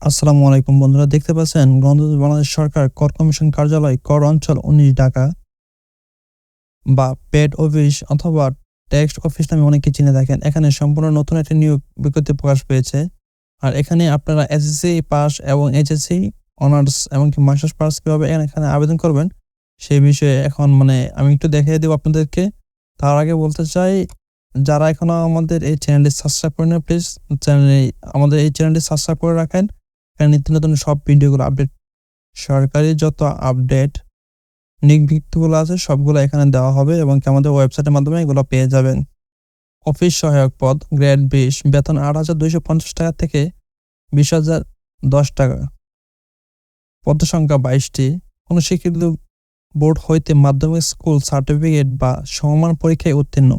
আসসালামু আলাইকুম বন্ধুরা, দেখতে পাচ্ছেন গণতন্ত্র বাংলাদেশ সরকার কর কমিশন কার্যালয় কর অঞ্চল 19 ঢাকা বা পেড অফিস অথবা ট্যাক্স অফিস নামে অনেকে চিনে থাকেন। এখানে সম্পূর্ণ নতুন একটি নিয়োগ বিজ্ঞপ্তি প্রকাশ পেয়েছে। আর এখানে আপনারা এসএসসি পাস এবং এইচএসসি অনার্স এমনকি মাস্টার্স পাস কিভাবে এখানে আবেদন করবেন সেই বিষয়ে এখন আমি একটু দেখিয়ে দেব আপনাদেরকে। তার আগে বলতে চাই, যারা এখনো আমাদের এই চ্যানেলটি সাবস্ক্রাইব করেন না, প্লিজ আমাদের এই চ্যানেলটি সাবস্ক্রাইব করে রাখেন। এখানে নিত্য নতুন সব ভিডিওগুলো আপডেট, সরকারি যত আপডেট নিয়োগ বিজ্ঞপ্তিগুলো আছে সবগুলো এখানে দেওয়া হবে এবং আমাদের ওয়েবসাইটের মাধ্যমে এগুলো পেয়ে যাবেন। অফিস সহায়ক পদ গ্রেড 20, বেতন 8,250 টাকা থেকে 20,010 টাকা। পদ সংখ্যা 22টি। কোনো স্বীকৃত বোর্ড হইতে মাধ্যমিক স্কুল সার্টিফিকেট বা সমমান পরীক্ষায় উত্তীর্ণ।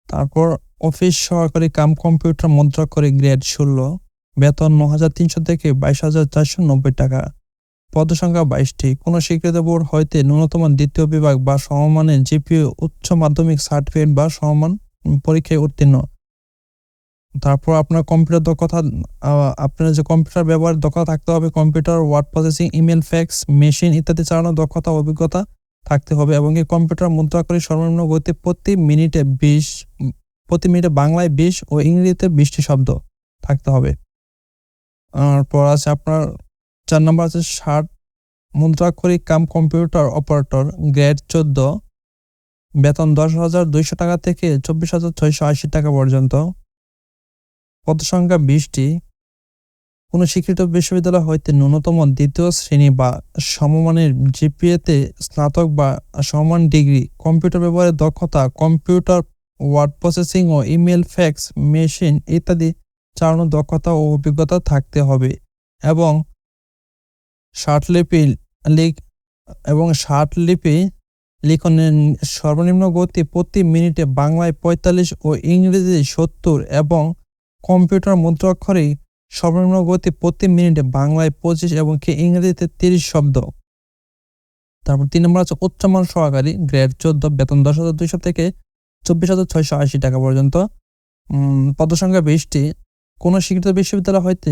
তারপর অফিস সহকারী কাম কম্পিউটার মুদ্রাক্ষরী গ্রেড 16, বেতন 9,300 থেকে 22,490 টাকা। পদ সংখ্যা 22টি। কোনো স্বীকৃত বোর্ড হইতে ন্যূনতম দ্বিতীয় বিভাগ বা সমমানের জিপিএ উচ্চ মাধ্যমিক সার্টিফিকেট বা সমমান পরীক্ষায় উত্তীর্ণ। তারপর আপনার কম্পিউটার দক্ষতা, আপনার যে কম্পিউটার ব্যবহারের দক্ষতা থাকতে হবে, computer, word processing, email, fax, machine ইত্যাদি চালানোর দক্ষতা অভিজ্ঞতা থাকতে হবে এবং এই কম্পিউটার মুদ্রাক্ষরী সর্বনিম্ন গতি প্রতি মিনিটে বাংলায় 20 ও ইংরেজিতে 20টি শব্দ থাকতে হবে। তারপর আছে আপনার 4 নম্বর আছে মুদ্রাক্ষরী কাম কম্পিউটার অপারেটর গ্রেড 14, বেতন 10,200 টাকা থেকে 24,680 টাকা পর্যন্ত। পদ সংখ্যা 20টি। কোনো স্বীকৃত বিশ্ববিদ্যালয় হইতে ন্যূনতম দ্বিতীয় শ্রেণী বা সমমানের জিপিএতে স্নাতক বা সমমান ডিগ্রি, কম্পিউটার ব্যবহারের দক্ষতা, কম্পিউটার, ওয়ার্ড প্রসেসিং ও ইমেল, ফ্যাক্স, মেশিন ইত্যাদি চালানোর দক্ষতা ও অভিজ্ঞতা থাকতে হবে এবং ষাটলিপি লিখনের সর্বনিম্ন গতি প্রতি মিনিটে বাংলায় 45 ও ইংরেজি 70 এবং কম্পিউটার মুদ্রাক্ষরে সর্বনিম্ন গতি প্রতি মিনিটে বাংলায় 25 এবং ইংরেজিতে 30 শব্দ। তারপর 3 নম্বর আছে উচ্চমান সহকারী গ্রেড 14, বেতন 10,200 থেকে 24,680 টাকা পর্যন্ত। পদ সংখ্যা 20টি। কোনো স্বীকৃত বিশ্ববিদ্যালয় হইতে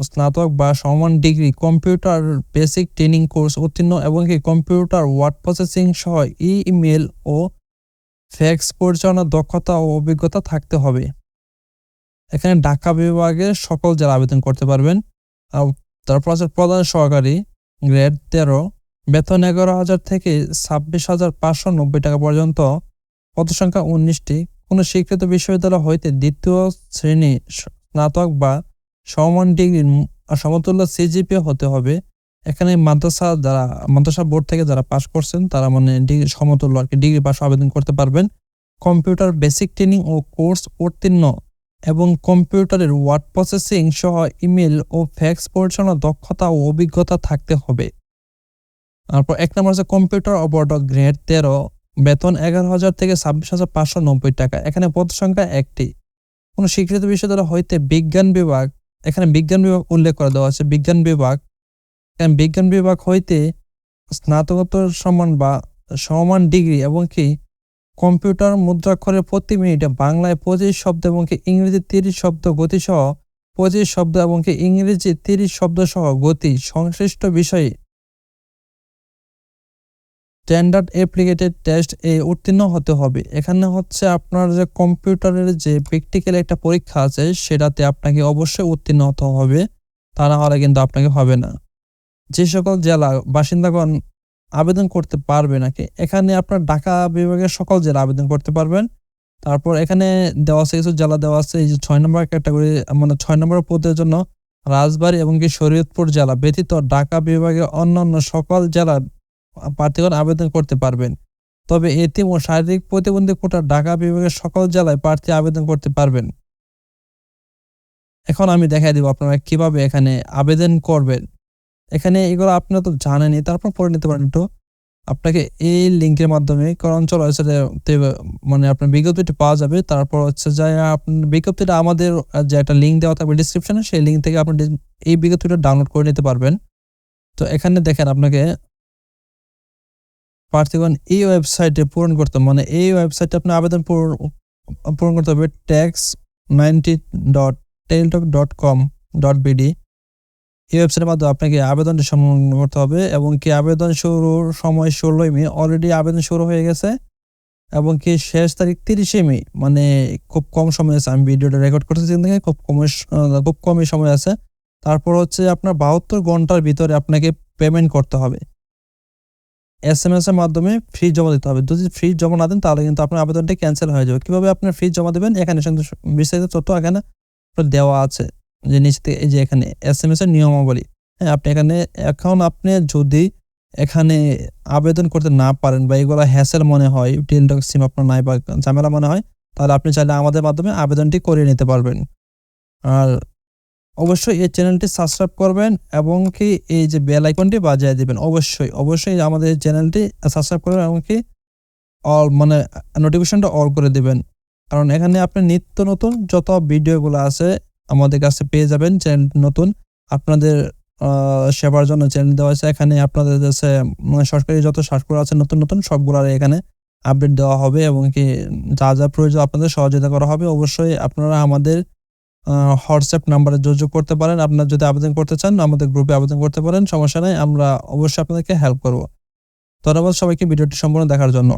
স্নাতক বা সমমান degree, computer basic training course উত্তীর্ণ এবং কম্পিউটার, ওয়ার্ড প্রসেসিং সহ ইমেল ও ফ্যাক্স পরিচালনার দক্ষতা ও অভিজ্ঞতা থাকতে হবে। এখানে ঢাকা বিভাগের সকল জেলা আবেদন করতে পারবেন। তারপর আছে প্রধান সহকারী গ্রেড 13, বেতন 11,000 থেকে 26,590 টাকা পর্যন্ত। পদ সংখ্যা 19টি। কোনো স্বীকৃত বিশ্ববিদ্যালয় হইতে দ্বিতীয় শ্রেণী স্নাতক বা সমমান ডিগ্রি সমতুল্য সিজিপিএ হতে হবে। এখানে মাদ্রাসা বোর্ড থেকে যারা পাস করছেন তারা ডিগ্রি সমতুল্য ডিগ্রি পাস আবেদন করতে পারবেন। কম্পিউটার বেসিক ট্রেনিং ও কোর্স উত্তীর্ণ এবং কম্পিউটারের ওয়ার্ড প্রসেসিং সহ ইমেল ও ফ্যাক্স পরিচালনার দক্ষতা ও অভিজ্ঞতা থাকতে হবে। তারপর 1 নম্বর আছে কম্পিউটার অপারেটর গ্রেড 13, বেতন 11,000 থেকে 26,590 টাকা। এখানে পদ সংখ্যা 1টি। কোনো স্বীকৃত বিশ্ববিদ্যালয় হইতে বিজ্ঞান বিভাগ, এখানে বিজ্ঞান বিভাগ উল্লেখ করে দেওয়া আছে। বিজ্ঞান বিভাগ হইতে স্নাতকোত্তর সমান বা সমমান ডিগ্রি এবং কম্পিউটার মুদ্রাক্ষরে প্রতি মিনিটে বাংলায় 25 শব্দ এবং ইংরেজি 30 শব্দ গতি সহ 25 শব্দ এবং ইংরেজি 30 শব্দ সহ গতি সংশ্লিষ্ট বিষয়ে স্ট্যান্ডার্ড অ্যাপ্লিকেটেড টেস্ট উত্তীর্ণ হতে হবে। এখানে হচ্ছে আপনার যে কম্পিউটারের যে প্র্যাকটিক্যাল একটা পরীক্ষা আছে সেটাতে আপনাকে অবশ্যই উত্তীর্ণ হতে হবে, তা না হলে কিন্তু আপনাকে হবে না। যে সকল জেলা বাসিন্দাগণ আবেদন করতে পারবে নাকি, এখানে আপনার ঢাকা বিভাগের সকল জেলা আবেদন করতে পারবেন। তারপর এখানে দেওয়া আছে কিছু জেলা দেওয়া আছে, এই যে 6 নম্বর ক্যাটাগরি 6 নম্বর পদের জন্য রাজবাড়ী এবং শরীয়তপুর জেলা ব্যতীত ঢাকা বিভাগের অন্যান্য সকল জেলার প্রার্থীগণ আবেদন করতে পারবেন। তবে এতিম ও শারীরিক প্রতিবন্ধী কোটা ঢাকা বিভাগের সকল জেলায় প্রার্থী আবেদন করতে পারবেন। এখন আমি দেখাই দিব আপনারা কিভাবে এখানে আবেদন করবেন। এখানে এগুলো আপনারা তো জানেনই, তারপর পড়ে নিতে পারেন একটু। আপনাকে এই লিঙ্কের মাধ্যমে অঞ্চল ওয়েবসাইটে আপনার বিজ্ঞপ্তিটি পাওয়া যাবে। তারপর হচ্ছে যে আপনার বিজ্ঞপ্তিটা আমাদের যে একটা লিঙ্ক দেওয়া থাকবে ডিসক্রিপশনে, সেই লিঙ্ক থেকে আপনি এই বিজ্ঞপ্তিটা ডাউনলোড করে নিতে পারবেন। তো এখানে দেখেন আপনাকে প্রার্থীগণ এই ওয়েবসাইটে পূরণ করতে এই ওয়েবসাইটে আপনি আবেদন পূরণ করতে হবে tax90.teletalk.com www.ecom.bd এই ওয়েবসাইটের মাধ্যমে আপনাকে আবেদনটি সম্পন্ন করতে হবে এবং কি আবেদন শুরুর সময় 16 মে, অলরেডি আবেদন শুরু হয়ে গেছে এবং কি শেষ তারিখ 30 মে, মানে খুব কম সময় আছে। আমি ভিডিওটা রেকর্ড করতেছি থেকে খুব কমই সময় আছে। তারপর হচ্ছে আপনার 72 ঘন্টার ভিতরে আপনাকে পেমেন্ট করতে হবে। SMS এর মাধ্যমে ফি জমা দিতে হবে। যদি ফি জমা না দেন তাহলে কিন্তু আপনার আবেদনটি ক্যান্সেল হয়ে যাবে। কিভাবে আপনার ফি জমা দিবেন এখানে কিন্তু বিস্তারিত তথ্য এখানে দেওয়া আছে, যে নিচে এই যে এখানে SMS এর নিয়মাবলী। হ্যাঁ, আপনি আপনি যদি এখানে আবেদন করতে না পারেন বা এগুলা হ্যাসেল মনে হয়, টেলিটক সিম আপনার নাই বা ঝামেলা মনে হয়, তাহলে আপনি চাইলে আমাদের মাধ্যমে আবেদনটি করিয়ে নিতে পারবেন। আর অবশ্যই এই চ্যানেলটি সাবস্ক্রাইব করবেন এবং কি এই যে বেল আইকনটি বাজিয়ে দিবেন। অবশ্যই আমাদের চ্যানেলটি সাবস্ক্রাইব করবেন এবং কি নোটিফিকেশনটা অল করে দিবেন, কারণ এখানে আপনি নিত্য নতুন যত ভিডিওগুলো আছে আমাদের কাছে পেয়ে যাবেন। চ্যানেল নতুন আপনাদের সেবার জন্য চ্যানেল দেওয়া আছে। এখানে আপনাদের কাছে সরকারি যত সার্কুলার আছে নতুন সবগুলো এখানে আপডেট দেওয়া হবে এবং কি যা প্রয়োজন আপনাদের সহযোগিতা করা হবে। অবশ্যই আপনারা আমাদের হোয়াটসঅ্যাপ নাম্বারে যোগাযোগ করতে পারেন। আপনারা যদি আবেদন করতে চান আমাদের গ্রুপে আবেদন করতে পারেন, সমস্যা নাই। আমরা অবশ্যই আপনাদেরকে হেল্প করব। ধন্যবাদ সবাইকে ভিডিওটি সম্পূর্ণ দেখার জন্য।